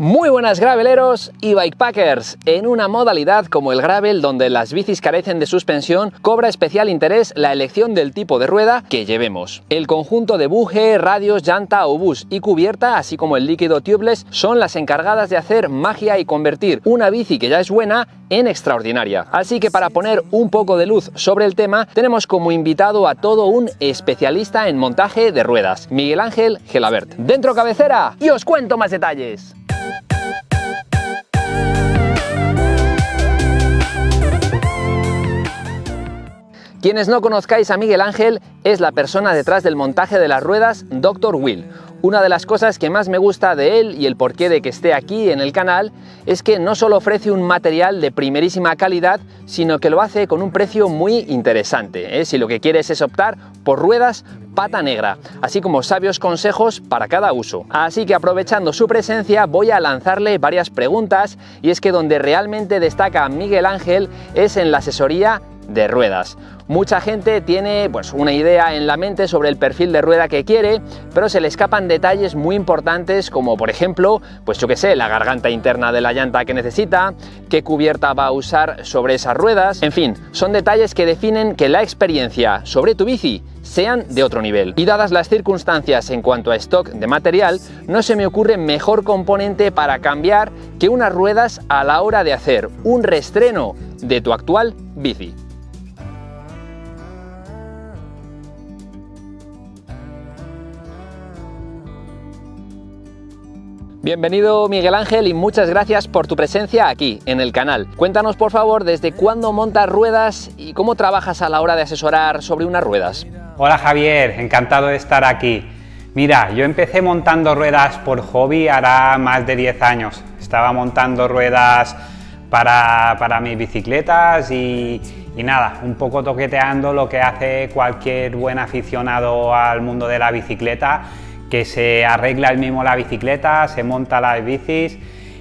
Muy buenas graveleros y bikepackers. En una modalidad como el gravel, donde las bicis carecen de suspensión, cobra especial interés la elección del tipo de rueda que llevemos. El conjunto de buje, radios, llanta, obús y cubierta, así como el líquido tubeless, son las encargadas de hacer magia y convertir una bici que ya es buena en extraordinaria. Así que para poner un poco de luz sobre el tema, tenemos como invitado a todo un especialista en montaje de ruedas, Miguel Ángel Gelabert. Dentro cabecera y os cuento más detalles. Quienes no conozcáis a Miguel Ángel, es la persona detrás del montaje de las ruedas Dr. Wheel. Una de las cosas que más me gusta de él y el porqué de que esté aquí en el canal es que no solo ofrece un material de primerísima calidad, sino que lo hace con un precio muy interesante, si lo que quieres es optar por ruedas pata negra, así como sabios consejos para cada uso. Así que aprovechando su presencia voy a lanzarle varias preguntas, y es que donde realmente destaca Miguel Ángel es en la asesoría de ruedas. Mucha gente tiene una idea en la mente sobre el perfil de rueda que quiere, pero se le escapan detalles muy importantes como por ejemplo, la garganta interna de la llanta que necesita, qué cubierta va a usar sobre esas ruedas, en fin, son detalles que definen que la experiencia sobre tu bici sean de otro nivel. Y dadas las circunstancias en cuanto a stock de material, no se me ocurre mejor componente para cambiar que unas ruedas a la hora de hacer un reestreno de tu actual bici. Bienvenido Miguel Ángel y muchas gracias por tu presencia aquí en el canal. Cuéntanos por favor desde cuándo montas ruedas y cómo trabajas a la hora de asesorar sobre unas ruedas. Hola Javier, encantado de estar aquí. Mira, yo empecé montando ruedas por hobby hará más de 10 años. Estaba montando ruedas para mis bicicletas y nada, un poco toqueteando lo que hace cualquier buen aficionado al mundo de la bicicleta, que se arregla él mismo la bicicleta, se monta las bicis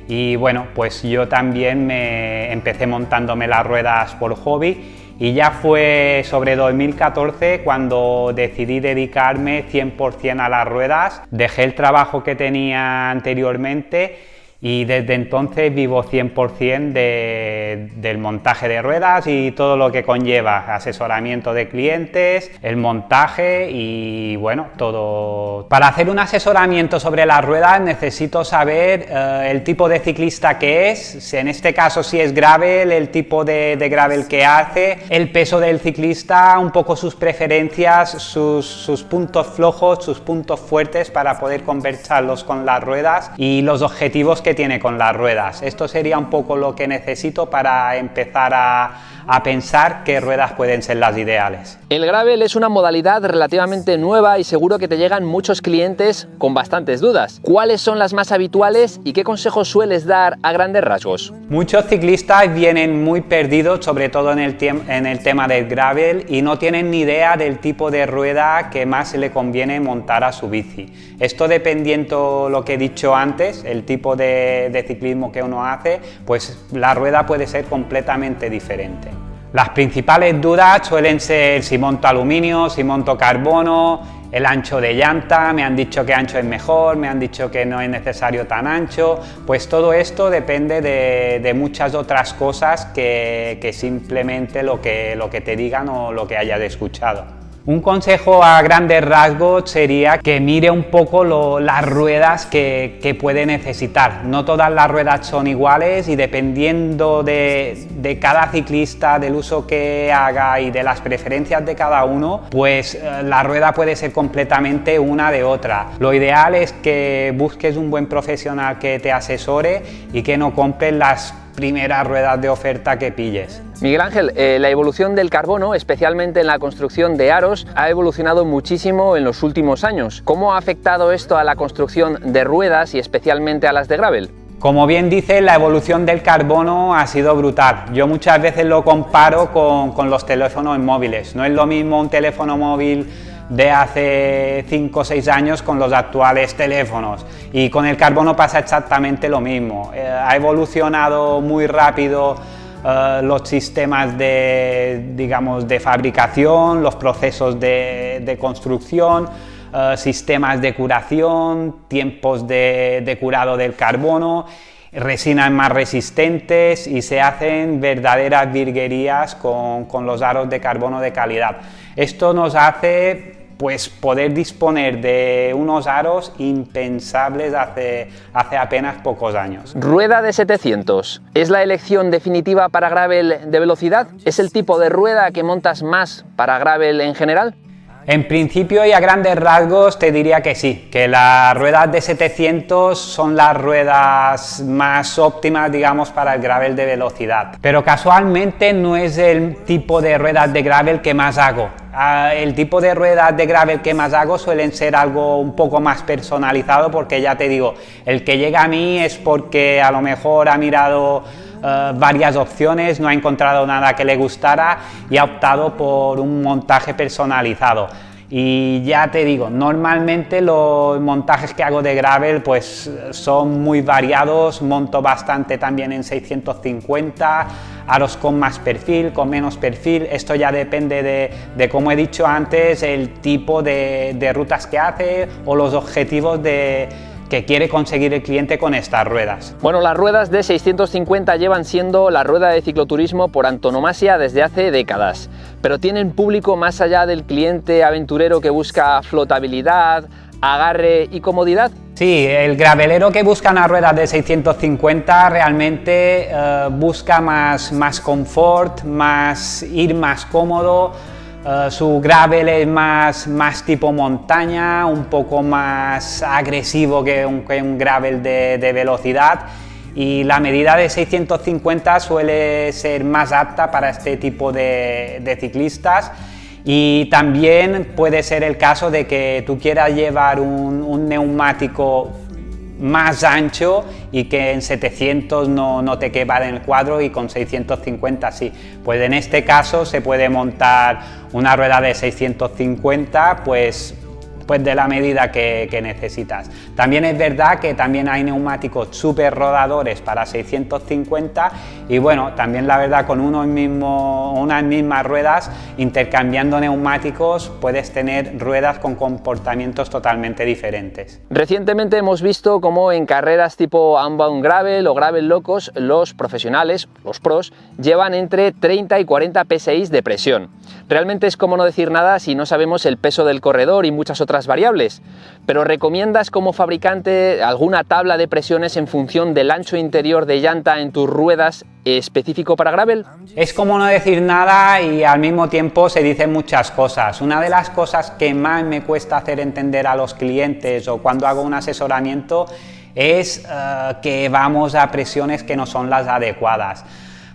y bueno, pues yo también me empecé montándome las ruedas por hobby y ya fue sobre 2014 cuando decidí dedicarme 100% a las ruedas. Dejé el trabajo que tenía anteriormente y desde entonces vivo 100% del montaje de ruedas y todo lo que conlleva, asesoramiento de clientes, el montaje y bueno, todo. Para hacer un asesoramiento sobre las ruedas necesito saber el tipo de ciclista que es, en este caso si es gravel, el tipo de gravel que hace, el peso del ciclista, un poco sus preferencias, sus puntos flojos, sus puntos fuertes para poder conversarlos con las ruedas y los objetivos que tiene con las ruedas. Esto sería un poco lo que necesito para empezar a pensar qué ruedas pueden ser las ideales. El gravel es una modalidad relativamente nueva y seguro que te llegan muchos clientes con bastantes dudas. ¿Cuáles son las más habituales y qué consejos sueles dar a grandes rasgos? Muchos ciclistas vienen muy perdidos, sobre todo en el tema del gravel, y no tienen ni idea del tipo de rueda que más le conviene montar a su bici. Esto dependiendo lo que he dicho antes, el tipo de ciclismo que uno hace, pues la rueda puede ser completamente diferente. Las principales dudas suelen ser si monto aluminio, si monto carbono, el ancho de llanta, me han dicho que ancho es mejor, me han dicho que no es necesario tan ancho, pues todo esto depende de muchas otras cosas que simplemente lo que te digan o lo que hayas escuchado. Un consejo a grandes rasgos sería que mire un poco las ruedas que puede necesitar. No todas las ruedas son iguales y dependiendo de cada ciclista, del uso que haga y de las preferencias de cada uno, pues la rueda puede ser completamente una de otra. Lo ideal es que busques un buen profesional que te asesore y que no compres las primeras ruedas de oferta que pilles. Miguel Ángel, la evolución del carbono, especialmente en la construcción de aros, ha evolucionado muchísimo en los últimos años. ¿Cómo ha afectado esto a la construcción de ruedas y especialmente a las de gravel? Como bien dice, la evolución del carbono ha sido brutal. Yo muchas veces lo comparo con los teléfonos móviles. No es lo mismo un teléfono móvil de hace 5 o 6 años con los actuales teléfonos, y con el carbono pasa exactamente lo mismo. Ha evolucionado muy rápido los sistemas de fabricación, los procesos de construcción, sistemas de curación, tiempos de curado del carbono, resinas más resistentes y se hacen verdaderas virguerías con los aros de carbono de calidad. Esto nos hace pues poder disponer de unos aros impensables hace apenas pocos años. Rueda de 700. ¿Es la elección definitiva para gravel de velocidad? ¿Es el tipo de rueda que montas más para gravel en general? En principio y a grandes rasgos te diría que sí, que las ruedas de 700 son las ruedas más óptimas, digamos, para el gravel de velocidad. Pero casualmente no es el tipo de ruedas de gravel que más hago. El tipo de ruedas de gravel que más hago suelen ser algo un poco más personalizado, porque ya te digo, el que llega a mí es porque a lo mejor ha mirado varias opciones, no ha encontrado nada que le gustara y ha optado por un montaje personalizado. Y ya te digo, normalmente los montajes que hago de gravel pues son muy variados, monto bastante también en 650, aros con más perfil, con menos perfil, esto ya depende de como he dicho antes, el tipo de rutas que hace o los objetivos que quiere conseguir el cliente con estas ruedas. Bueno, las ruedas de 650 llevan siendo la rueda de cicloturismo por antonomasia desde hace décadas, pero tienen público más allá del cliente aventurero que busca flotabilidad, agarre y comodidad. Sí, el gravelero que busca una rueda de 650 realmente busca más confort, ir más cómodo. Su gravel es más tipo montaña, un poco más agresivo que un gravel de velocidad, y la medida de 650 suele ser más apta para este tipo de ciclistas. Y también puede ser el caso de que tú quieras llevar un neumático más ancho y que en 700 no te quepa en el cuadro y con 650 sí. Pues en este caso se puede montar una rueda de 650 pues de la medida que necesitas. También es verdad que también hay neumáticos súper rodadores para 650 y bueno, también la verdad con unas mismas ruedas, intercambiando neumáticos, puedes tener ruedas con comportamientos totalmente diferentes. Recientemente hemos visto cómo en carreras tipo Unbound Gravel o Gravel Locos, los profesionales, los pros, llevan entre 30 y 40 PSI de presión. Realmente es como no decir nada si no sabemos el peso del corredor y muchas otras variables, pero ¿recomiendas como fabricante alguna tabla de presiones en función del ancho interior de llanta en tus ruedas específico para gravel? Es como no decir nada y al mismo tiempo se dicen muchas cosas. Una de las cosas que más me cuesta hacer entender a los clientes o cuando hago un asesoramiento es que vamos a presiones que no son las adecuadas.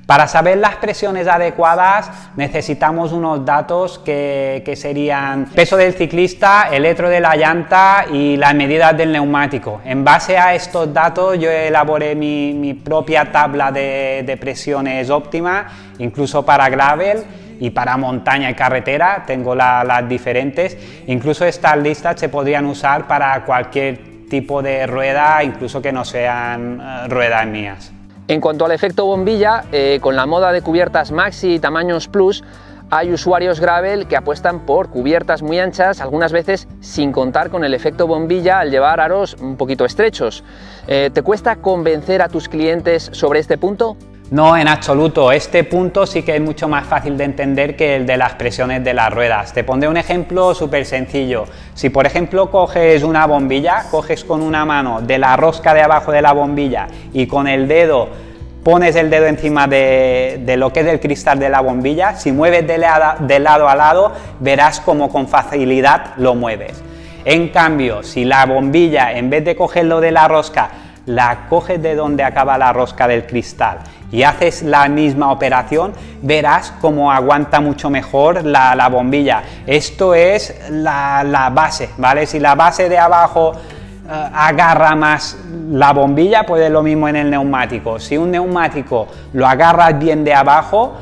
Para saber las presiones adecuadas necesitamos unos datos que serían peso del ciclista, el electro de la llanta y las medidas del neumático. En base a estos datos yo elaboré mi propia tabla de presiones óptima, incluso para gravel y para montaña y carretera, tengo las diferentes. Incluso estas listas se podrían usar para cualquier tipo de rueda, incluso que no sean ruedas mías. En cuanto al efecto bombilla, con la moda de cubiertas maxi y tamaños plus, hay usuarios gravel que apuestan por cubiertas muy anchas, algunas veces sin contar con el efecto bombilla al llevar aros un poquito estrechos. ¿Te cuesta convencer a tus clientes sobre este punto? No, en absoluto. Este punto sí que es mucho más fácil de entender que el de las presiones de las ruedas. Te pondré un ejemplo súper sencillo. Si por ejemplo coges una bombilla, coges con una mano de la rosca de abajo de la bombilla y con el dedo pones el dedo encima de lo que es el cristal de la bombilla, si mueves de lado a lado verás cómo con facilidad lo mueves. En cambio, si la bombilla en vez de cogerlo de la rosca, la coges de donde acaba la rosca del cristal y haces la misma operación, verás cómo aguanta mucho mejor la bombilla. Esto es la base, ¿vale? Si la base de abajo agarra más la bombilla, pues es lo mismo en el neumático. Si un neumático lo agarras bien de abajo,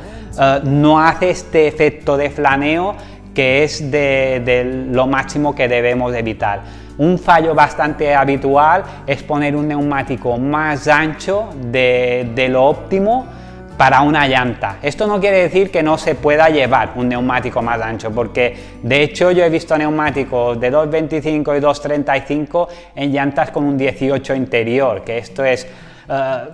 no hace este efecto de flaneo que es de lo máximo que debemos evitar. Un fallo bastante habitual es poner un neumático más ancho de lo óptimo para una llanta. Esto no quiere decir que no se pueda llevar un neumático más ancho, porque de hecho yo he visto neumáticos de 2,25 y 2,35 en llantas con un 18 interior, que esto es...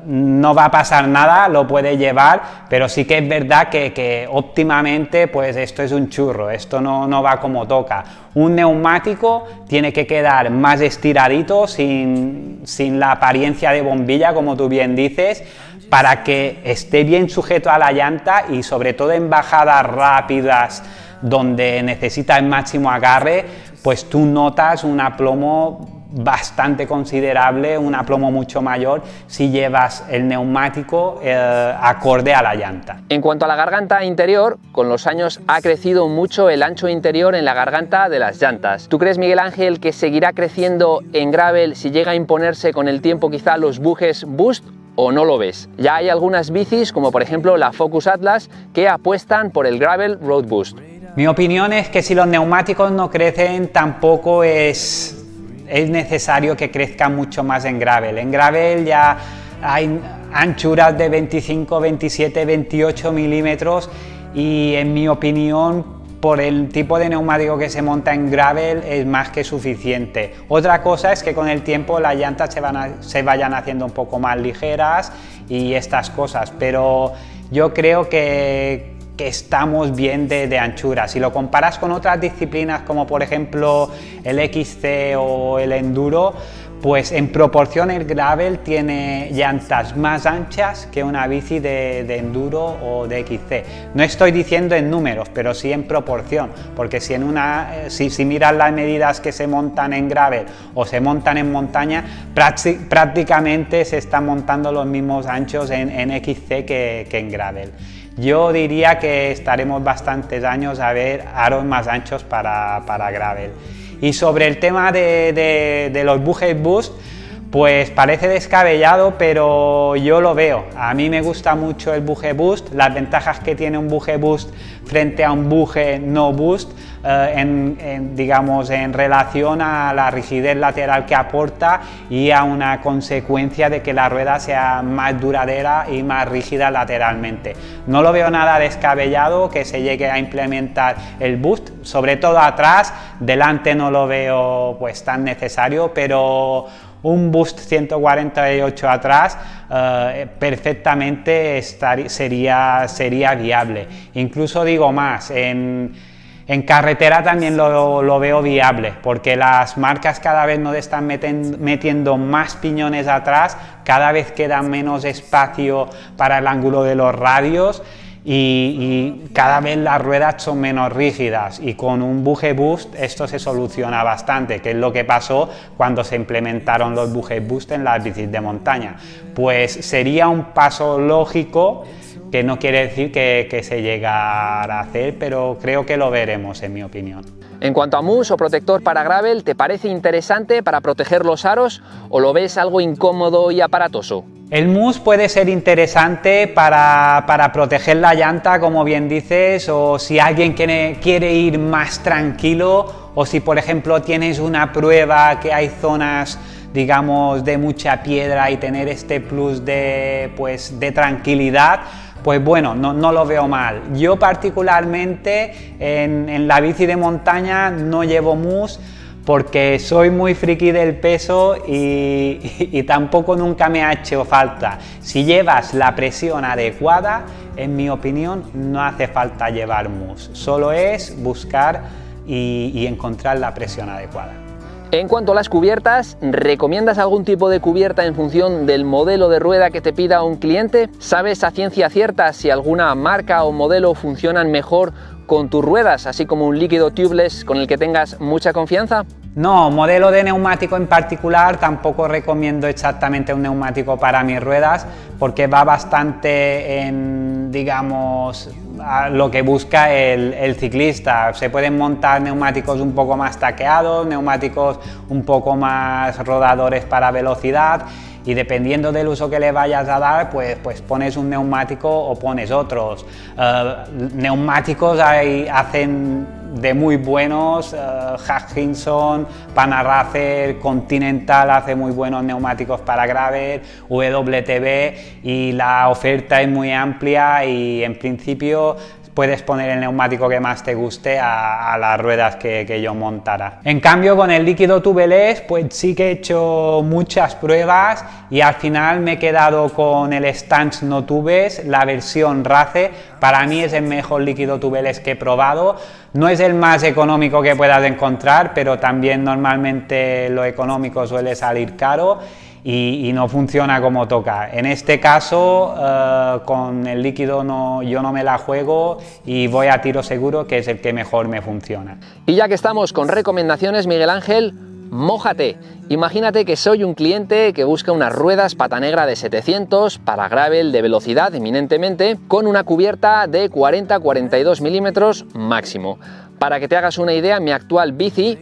no va a pasar nada, lo puede llevar, pero sí que es verdad que óptimamente pues esto es un churro, esto no va como toca. Un neumático tiene que quedar más estiradito, sin la apariencia de bombilla, como tú bien dices, para que esté bien sujeto a la llanta y sobre todo en bajadas rápidas donde necesita el máximo agarre, pues tú notas un aplomo bastante considerable, un aplomo mucho mayor si llevas el neumático acorde a la llanta. En cuanto a la garganta interior, con los años ha crecido mucho el ancho interior en la garganta de las llantas. ¿Tú crees, Miguel Ángel, que seguirá creciendo en gravel si llega a imponerse con el tiempo quizá los bujes Boost, o no lo ves? Ya hay algunas bicis, como por ejemplo la Focus Atlas, que apuestan por el Gravel Road Boost. Mi opinión es que si los neumáticos no crecen, tampoco es necesario que crezca mucho más en gravel. En gravel ya hay anchuras de 25, 27, 28 milímetros y en mi opinión, por el tipo de neumático que se monta en gravel, es más que suficiente. Otra cosa es que con el tiempo las llantas se vayan haciendo un poco más ligeras y estas cosas, pero yo creo que estamos bien de anchura. Si lo comparas con otras disciplinas como por ejemplo el XC o el enduro, pues en proporción el gravel tiene llantas más anchas que una bici de enduro o de XC. No estoy diciendo en números, pero sí en proporción, porque si miras las medidas que se montan en gravel o se montan en montaña, prácticamente se están montando los mismos anchos en XC que en gravel. Yo diría que estaremos bastantes años a ver aros más anchos para gravel. Y sobre el tema de los bujes Boost, pues parece descabellado, pero yo lo veo. A mí me gusta mucho el buje Boost, las ventajas que tiene un buje Boost frente a un buje no Boost, digamos, en relación a la rigidez lateral que aporta y a una consecuencia de que la rueda sea más duradera y más rígida lateralmente. No lo veo nada descabellado que se llegue a implementar el Boost, sobre todo atrás. Delante no lo veo pues tan necesario, pero un Boost 148 atrás perfectamente sería viable. Incluso digo más, en carretera también lo veo viable, porque las marcas cada vez nos están metiendo más piñones atrás, cada vez queda menos espacio para el ángulo de los radios y cada vez las ruedas son menos rígidas, y con un buje Boost esto se soluciona bastante, que es lo que pasó cuando se implementaron los bujes Boost en las bicis de montaña. Pues sería un paso lógico, que no quiere decir que se llegara a hacer, pero creo que lo veremos, en mi opinión. En cuanto a mousse o protector para gravel, ¿te parece interesante para proteger los aros o lo ves algo incómodo y aparatoso? El mousse puede ser interesante para proteger la llanta, como bien dices, o si alguien quiere ir más tranquilo, o si por ejemplo tienes una prueba que hay zonas, digamos, de mucha piedra y tener este plus de tranquilidad, pues bueno, no lo veo mal. Yo particularmente en la bici de montaña no llevo mousse porque soy muy friki del peso y tampoco nunca me ha hecho falta. Si llevas la presión adecuada, en mi opinión, no hace falta llevar mousse. Solo es buscar y encontrar la presión adecuada. En cuanto a las cubiertas, ¿recomiendas algún tipo de cubierta en función del modelo de rueda que te pida un cliente? ¿Sabes a ciencia cierta si alguna marca o modelo funcionan mejor con tus ruedas, así como un líquido tubeless con el que tengas mucha confianza? No, modelo de neumático en particular, tampoco recomiendo exactamente un neumático para mis ruedas, porque va bastante en, digamos, a lo que busca el ciclista. Se pueden montar neumáticos un poco más taqueados, neumáticos un poco más rodadores para velocidad, y dependiendo del uso que le vayas a dar, pues pones un neumático o pones otros. Neumáticos hacen de muy buenos, Hutchinson, Panaracer, Continental hace muy buenos neumáticos para gravel, WTB, y la oferta es muy amplia y en principio puedes poner el neumático que más te guste a las ruedas que yo montara. En cambio, con el líquido tubeless, pues sí que he hecho muchas pruebas y al final me he quedado con el Stance No Tubes, la versión Race. Para mí es el mejor líquido tubeless que he probado. No es el más económico que puedas encontrar, pero también normalmente lo económico suele salir caro. Y no funciona como toca. En este caso, con el líquido yo no me la juego y voy a tiro seguro que es el que mejor me funciona. Y ya que estamos con recomendaciones, Miguel Ángel, mójate. Imagínate que soy un cliente que busca unas ruedas pata negra de 700 para gravel de velocidad eminentemente, con una cubierta de 40-42 milímetros máximo. Para que te hagas una idea, mi actual bici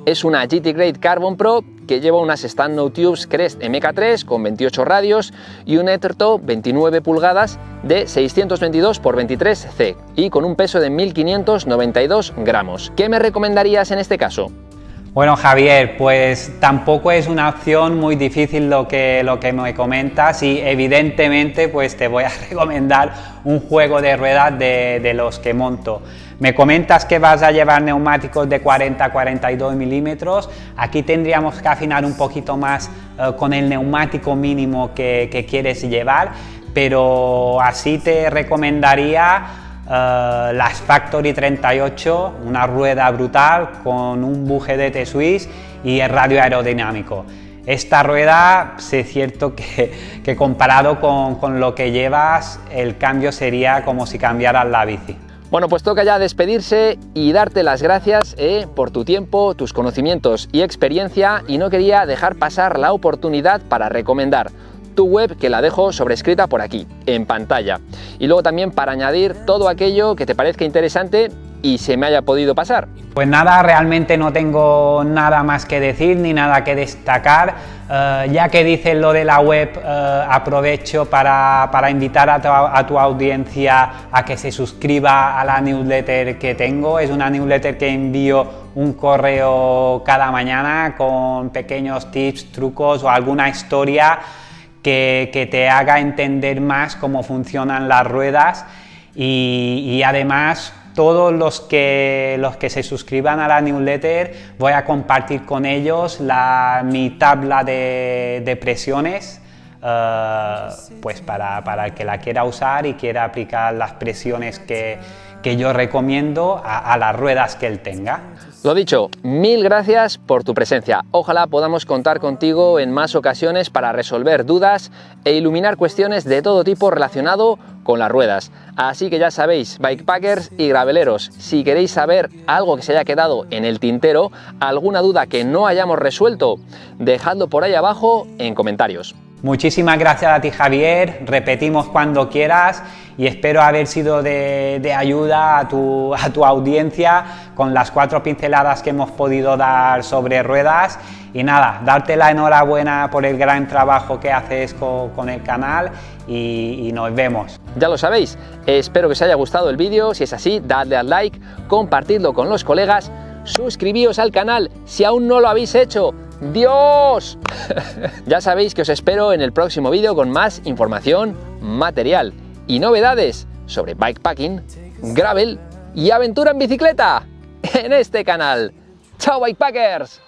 es una GT Grade Carbon Pro que lleva unas Stand No Tubes Crest MK3 con 28 radios y un Ethertoe 29 pulgadas de 622 x 23C y con un peso de 1592 gramos. ¿Qué me recomendarías en este caso? Bueno, Javier, pues tampoco es una opción muy difícil lo que me comentas y evidentemente pues te voy a recomendar un juego de ruedas de los que monto. Me comentas que vas a llevar neumáticos de 40-42 milímetros. Aquí tendríamos que afinar un poquito más con el neumático mínimo que quieres llevar, pero así te recomendaría las Factory 38, una rueda brutal con un buje de T-Swiss y el radio aerodinámico. Esta rueda, sí es cierto que comparado con lo que llevas, el cambio sería como si cambiaras la bici. Bueno, pues toca ya despedirse y darte las gracias por tu tiempo, tus conocimientos y experiencia, y no quería dejar pasar la oportunidad para recomendar tu web, que la dejo sobrescrita por aquí, en pantalla, y luego también para añadir todo aquello que te parezca interesante y se me haya podido pasar. Pues nada, realmente no tengo nada más que decir ni nada que destacar. Ya que dices lo de la web, aprovecho para invitar a tu audiencia a que se suscriba a la newsletter que tengo. Es una newsletter que envío un correo cada mañana con pequeños tips, trucos o alguna historia que te haga entender más cómo funcionan las ruedas y además todos los que se suscriban a la newsletter voy a compartir con ellos mi tabla de presiones, pues para el que la quiera usar y quiera aplicar las presiones que yo recomiendo a las ruedas que él tenga. Lo dicho, mil gracias por tu presencia. Ojalá podamos contar contigo en más ocasiones para resolver dudas e iluminar cuestiones de todo tipo relacionado con las ruedas. Así que ya sabéis, bikepackers y graveleros, si queréis saber algo que se haya quedado en el tintero, alguna duda que no hayamos resuelto, dejadlo por ahí abajo en comentarios. Muchísimas gracias a ti, Javier, repetimos cuando quieras y espero haber sido de ayuda a tu audiencia con las 4 pinceladas que hemos podido dar sobre ruedas. Y nada, darte la enhorabuena por el gran trabajo que haces con el canal y nos vemos. Ya lo sabéis, espero que os haya gustado el vídeo. Si es así, dadle al like, compartidlo con los colegas, suscribíos al canal si aún no lo habéis hecho. ¡Dios! Ya sabéis que os espero en el próximo vídeo con más información, material y novedades sobre bikepacking, gravel y aventura en bicicleta en este canal. ¡Chao, bikepackers!